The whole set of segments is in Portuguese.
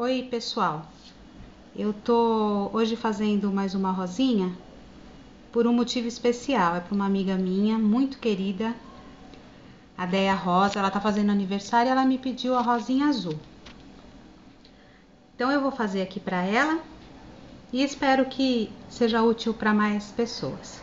Oi, pessoal. Eu tô hoje fazendo mais uma rosinha por um motivo especial. É para uma amiga minha, muito querida, a Deia Rosa. Ela tá fazendo aniversário e ela me pediu a rosinha azul. Então eu vou fazer aqui para ela e espero que seja útil para mais pessoas.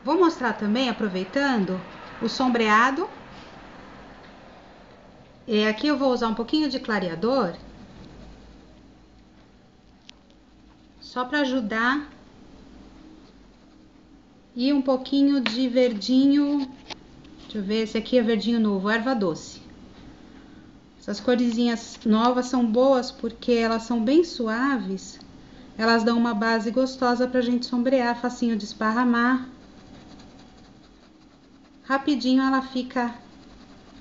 Vou mostrar também, aproveitando, o sombreado. E aqui eu vou usar um pouquinho de clareador, só para ajudar, e um pouquinho de verdinho. Deixa eu ver, esse aqui é verdinho novo, erva doce. Essas corzinhas novas são boas porque elas são bem suaves. Elas dão uma base gostosa pra gente sombrear, facinho de esparramar. Rapidinho ela fica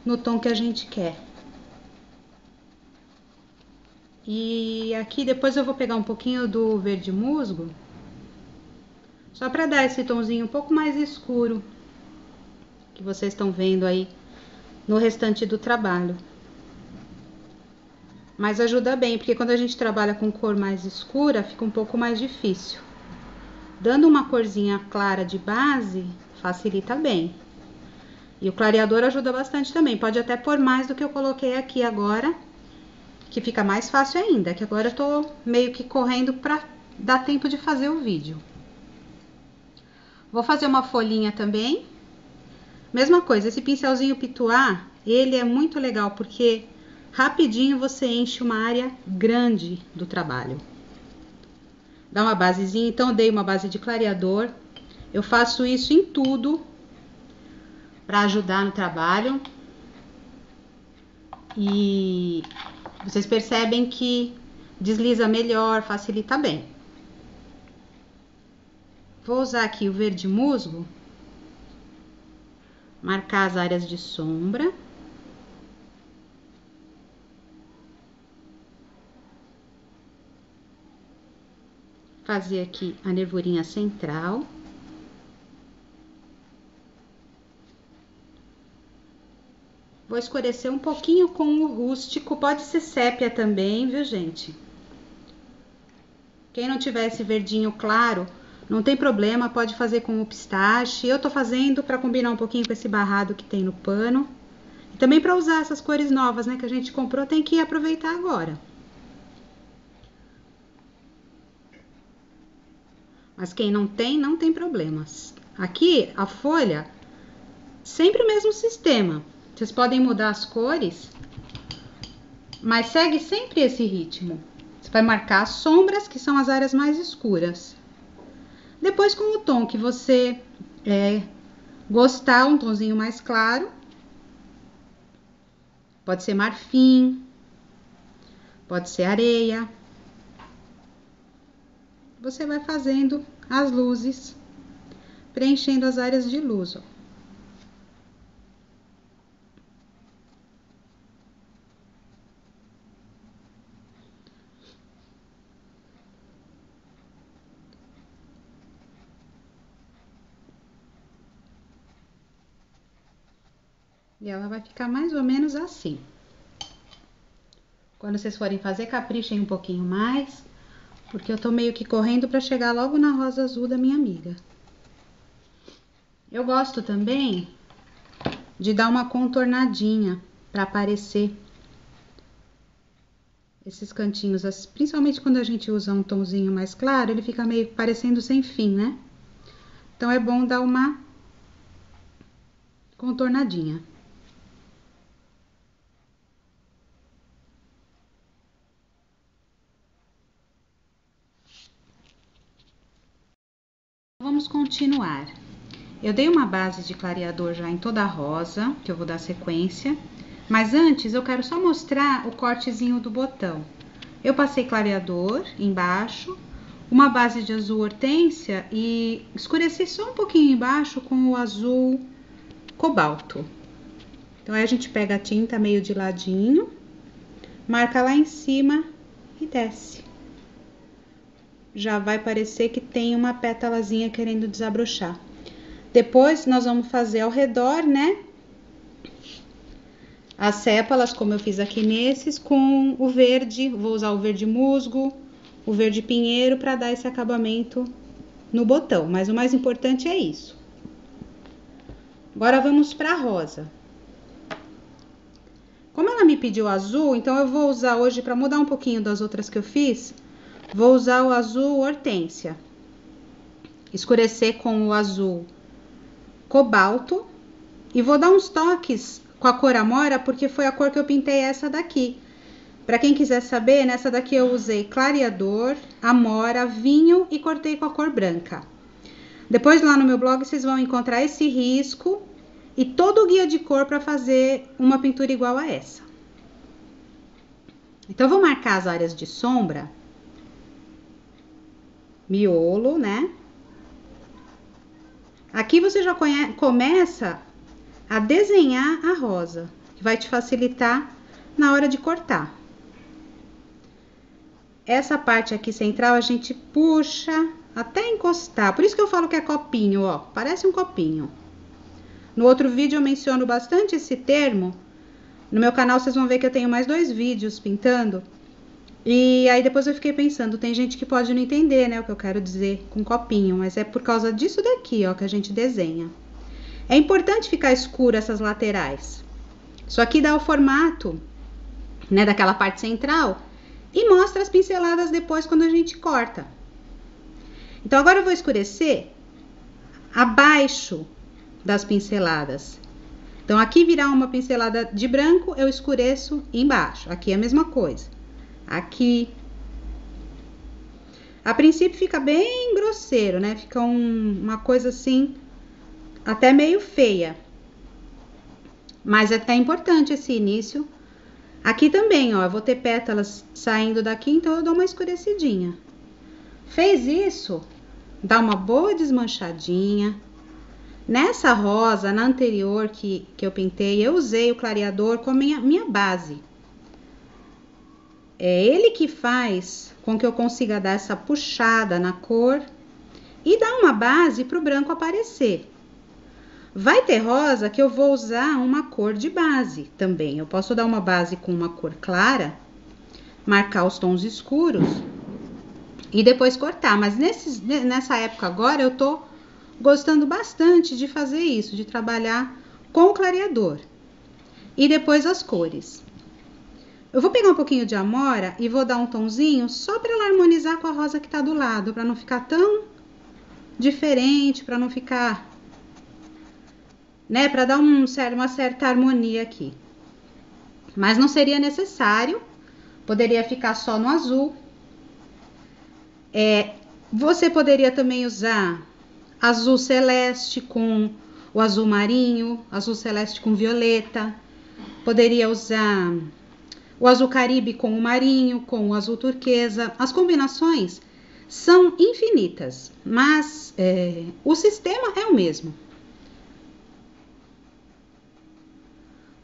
no tom que a gente quer. E aqui depois eu vou pegar um pouquinho do verde musgo, só para dar esse tomzinho um pouco mais escuro que vocês estão vendo aí no restante do trabalho. Mas ajuda bem, porque quando a gente trabalha com cor mais escura, fica um pouco mais difícil. Dando uma corzinha clara de base, facilita bem. E o clareador ajuda bastante também. Pode até pôr mais do que eu coloquei aqui agora, que fica mais fácil ainda, que agora eu tô meio que correndo para dar tempo de fazer o vídeo. Vou fazer uma folhinha também. Mesma coisa, esse pincelzinho Pituá, ele é muito legal porque rapidinho você enche uma área grande do trabalho. Dá uma basezinha, então eu dei uma base de clareador. Eu faço isso em tudo para ajudar no trabalho. E vocês percebem que desliza melhor, facilita bem. Vou usar aqui o verde musgo, marcar as áreas de sombra. Fazer aqui a nervurinha central. Vou escurecer um pouquinho com o rústico, pode ser sépia também, viu, gente? Quem não tiver esse verdinho claro, não tem problema, pode fazer com o pistache. Eu tô fazendo para combinar um pouquinho com esse barrado que tem no pano. E também para usar essas cores novas, né, que a gente comprou, tem que aproveitar agora. Mas quem não tem problemas. Aqui, a folha, sempre o mesmo sistema. Vocês podem mudar as cores, mas segue sempre esse ritmo. Você vai marcar as sombras, que são as áreas mais escuras. Depois, com o tom que você gostar, um tonzinho mais claro. Pode ser marfim, pode ser areia. Você vai fazendo as luzes, preenchendo as áreas de luz, ó. E ela vai ficar mais ou menos assim. Quando vocês forem fazer, caprichem um pouquinho mais, porque eu tô meio que correndo para chegar logo na rosa azul da minha amiga. Eu gosto também de dar uma contornadinha para aparecer esses cantinhos, principalmente quando a gente usa um tomzinho mais claro, ele fica meio parecendo sem fim, né? Então é bom dar uma contornadinha. Vamos continuar. Eu dei uma base de clareador já em toda a rosa, que eu vou dar sequência. Mas antes eu quero só mostrar o cortezinho do botão. Eu passei clareador embaixo, uma base de azul hortênsia e escureci só um pouquinho embaixo com o azul cobalto. Então aí a gente pega a tinta meio de ladinho, marca lá em cima e desce. Já vai parecer que tem uma pétalazinha querendo desabrochar. Depois nós vamos fazer ao redor, né? as sépalas, como eu fiz aqui nesses, com o verde. Vou usar o verde musgo, o verde pinheiro para dar esse acabamento no botão, mas o mais importante é isso. Agora vamos para rosa. Como ela me pediu azul, então eu vou usar hoje, para mudar um pouquinho das outras que eu fiz, vou usar o azul hortênsia. Escurecer com o azul cobalto e vou dar uns toques com a cor amora, porque foi a cor que eu pintei essa daqui. Para quem quiser saber, nessa daqui eu usei clareador, amora, vinho e cortei com a cor branca. Depois lá no meu blog vocês vão encontrar esse risco e todo o guia de cor para fazer uma pintura igual a essa. Então eu vou marcar as áreas de sombra, miolo, né? Aqui você já começa a desenhar a rosa, que vai te facilitar na hora de cortar. Essa parte aqui central a gente puxa até encostar, por isso que eu falo que é copinho, ó, parece um copinho. No outro vídeo eu menciono bastante esse termo. No meu canal vocês vão ver que eu tenho mais 2 vídeos pintando. E aí depois eu fiquei pensando, tem gente que pode não entender, né, o que eu quero dizer com copinho, mas é por causa disso daqui, ó, que a gente desenha. É importante ficar escuro essas laterais. Isso aqui dá o formato, né, daquela parte central e mostra as pinceladas depois quando a gente corta. Então agora eu vou escurecer abaixo das pinceladas. Então aqui virar uma pincelada de branco, eu escureço embaixo. Aqui é a mesma coisa. Aqui. A princípio fica bem grosseiro, né? Fica uma coisa assim, até meio feia. Mas é importante esse início. Aqui também, ó, eu vou ter pétalas saindo daqui, então eu dou uma escurecidinha. Fez isso, dá uma boa desmanchadinha. Nessa rosa, na anterior que eu pintei, eu usei o clareador como minha base. É ele que faz com que eu consiga dar essa puxada na cor e dar uma base para o branco aparecer. Vai ter rosa que eu vou usar uma cor de base também. Eu posso dar uma base com uma cor clara, marcar os tons escuros e depois cortar. Mas nessa época agora eu tô gostando bastante de fazer isso, de trabalhar com o clareador e depois as cores. Eu vou pegar um pouquinho de amora e vou dar um tonzinho só para ela harmonizar com a rosa que tá do lado, para não ficar tão diferente, para não ficar, né, para dar uma certa harmonia aqui. Mas não seria necessário, poderia ficar só no azul. Você poderia também usar azul celeste com o azul marinho, azul celeste com violeta. Poderia usar o azul caribe com o marinho, com o azul turquesa. As combinações são infinitas, mas o sistema é o mesmo.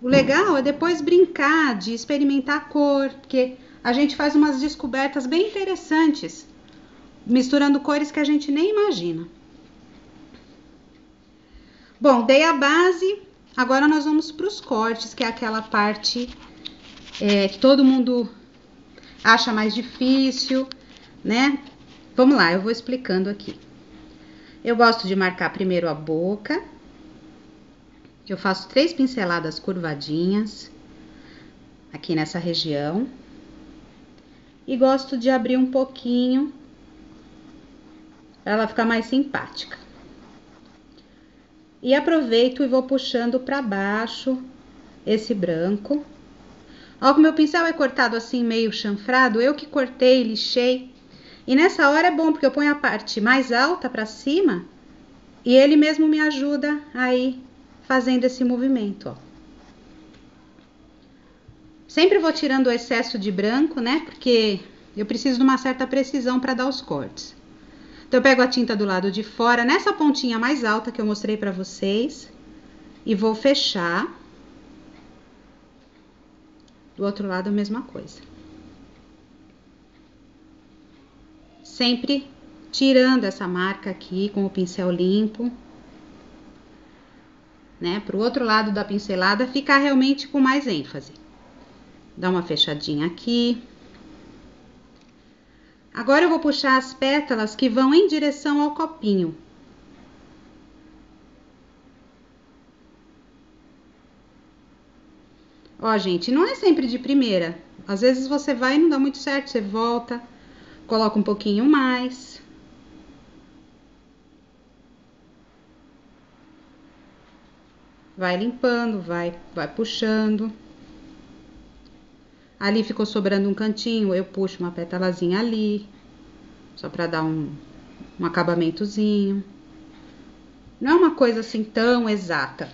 O legal é depois brincar de experimentar a cor, porque a gente faz umas descobertas bem interessantes, misturando cores que a gente nem imagina. Bom, dei a base, agora nós vamos para os cortes, que é aquela parte que todo mundo acha mais difícil, né? Vamos lá, eu vou explicando aqui. Eu gosto de marcar primeiro a boca. Eu faço 3 pinceladas curvadinhas aqui nessa região. E gosto de abrir um pouquinho para ela ficar mais simpática. E aproveito e vou puxando para baixo esse branco. Ó, como meu pincel é cortado assim meio chanfrado, eu que cortei, lixei. E nessa hora é bom porque eu ponho a parte mais alta para cima e ele mesmo me ajuda aí fazendo esse movimento, ó. Sempre vou tirando o excesso de branco, né? Porque eu preciso de uma certa precisão para dar os cortes. Então eu pego a tinta do lado de fora, nessa pontinha mais alta que eu mostrei para vocês, e vou fechar. Do outro lado a mesma coisa. Sempre tirando essa marca aqui com o pincel limpo. né? Pro outro lado da pincelada ficar realmente com mais ênfase. Dá uma fechadinha aqui. Agora eu vou puxar as pétalas que vão em direção ao copinho. Ó, gente, não é sempre de primeira. Às vezes você vai e não dá muito certo, você volta, coloca um pouquinho mais. Vai limpando, vai puxando. Ali ficou sobrando um cantinho, eu puxo uma pétalazinha ali, só para dar um acabamentozinho. Não é uma coisa assim tão exata.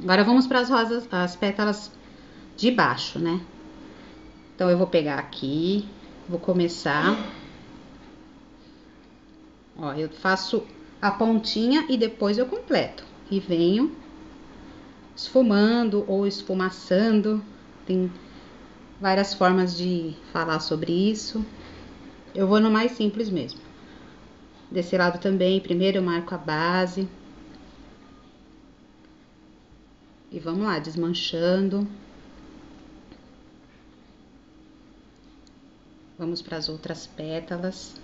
Agora vamos para as rosas, as pétalas de baixo, né? Então eu vou pegar aqui, vou começar. Ó, eu faço a pontinha e depois eu completo. E venho esfumando ou esfumaçando. Tem várias formas de falar sobre isso. Eu vou no mais simples mesmo. Desse lado também, primeiro eu marco a base. E vamos lá, desmanchando. Vamos para as outras pétalas.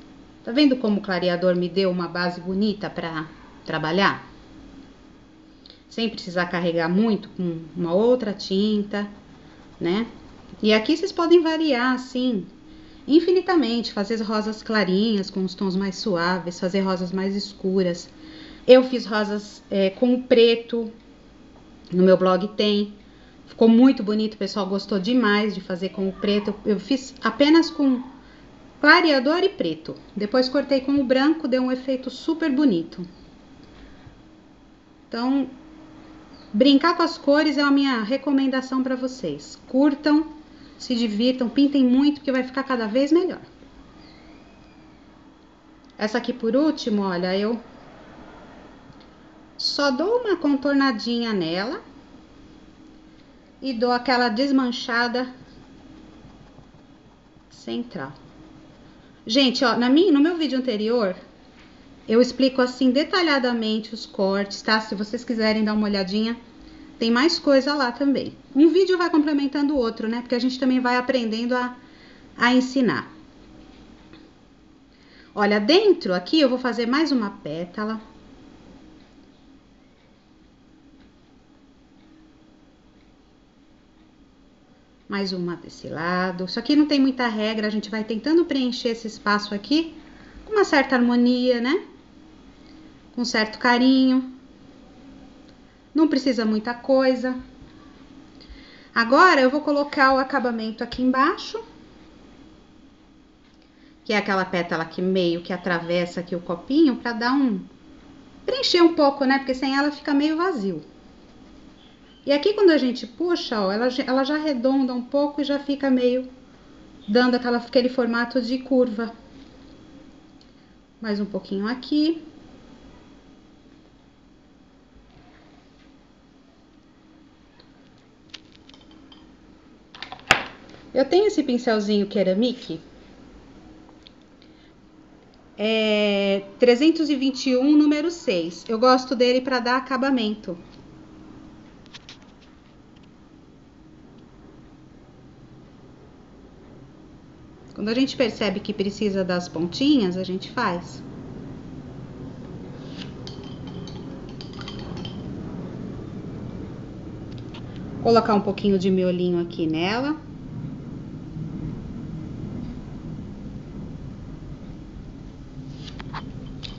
Tá vendo como o clareador me deu uma base bonita para trabalhar? Sem precisar carregar muito com uma outra tinta, né? E aqui vocês podem variar, assim, infinitamente. Fazer rosas clarinhas com os tons mais suaves, fazer rosas mais escuras. Eu fiz rosas com preto, no meu blog tem. Ficou muito bonito, o pessoal gostou demais de fazer com o preto. Eu fiz apenas com clareador e preto. Depois cortei com o branco, deu um efeito super bonito. Então, brincar com as cores é a minha recomendação para vocês. Curtam, se divirtam, pintem muito, porque vai ficar cada vez melhor. Essa aqui por último, olha, eu só dou uma contornadinha nela e dou aquela desmanchada central. Gente, ó, no meu vídeo anterior, eu explico assim detalhadamente os cortes, tá? Se vocês quiserem dar uma olhadinha, tem mais coisa lá também. Um vídeo vai complementando o outro, né? Porque a gente também vai aprendendo a ensinar. Olha, dentro aqui eu vou fazer mais uma pétala. Mais uma desse lado. Isso aqui não tem muita regra, a gente vai tentando preencher esse espaço aqui com uma certa harmonia, né? Com certo carinho. Não precisa muita coisa. Agora eu vou colocar o acabamento aqui embaixo, que é aquela pétala que meio que atravessa aqui o copinho, para dar preencher um pouco, né? Porque sem ela fica meio vazio. E aqui quando a gente puxa, ó, ela já arredonda um pouco e já fica meio dando aquele formato de curva. Mais um pouquinho aqui. Eu tenho esse pincelzinho ceramic, 321 número 6. Eu gosto dele para dar acabamento. Quando a gente percebe que precisa das pontinhas, a gente faz. Colocar um pouquinho de miolinho aqui nela.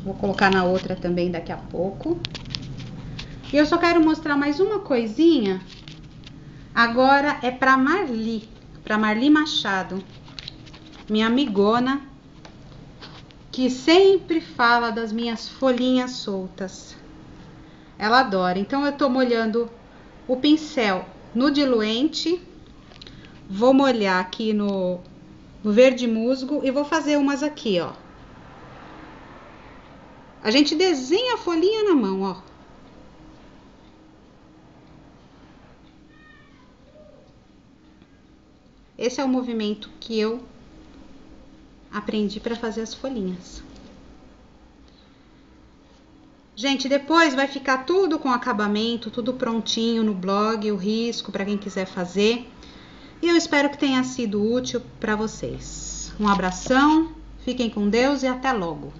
Vou colocar na outra também daqui a pouco. E eu só quero mostrar mais uma coisinha. Agora é para Marli Machado, minha amigona, que sempre fala das minhas folhinhas soltas. Ela adora. Então eu tô molhando o pincel no diluente, vou molhar aqui no verde musgo e vou fazer umas aqui, ó. A gente desenha a folhinha na mão, ó. Esse é o movimento que eu aprendi para fazer as folhinhas. Gente, depois vai ficar tudo com acabamento, tudo prontinho no blog, o risco para quem quiser fazer. E eu espero que tenha sido útil para vocês. Um abração, fiquem com Deus e até logo.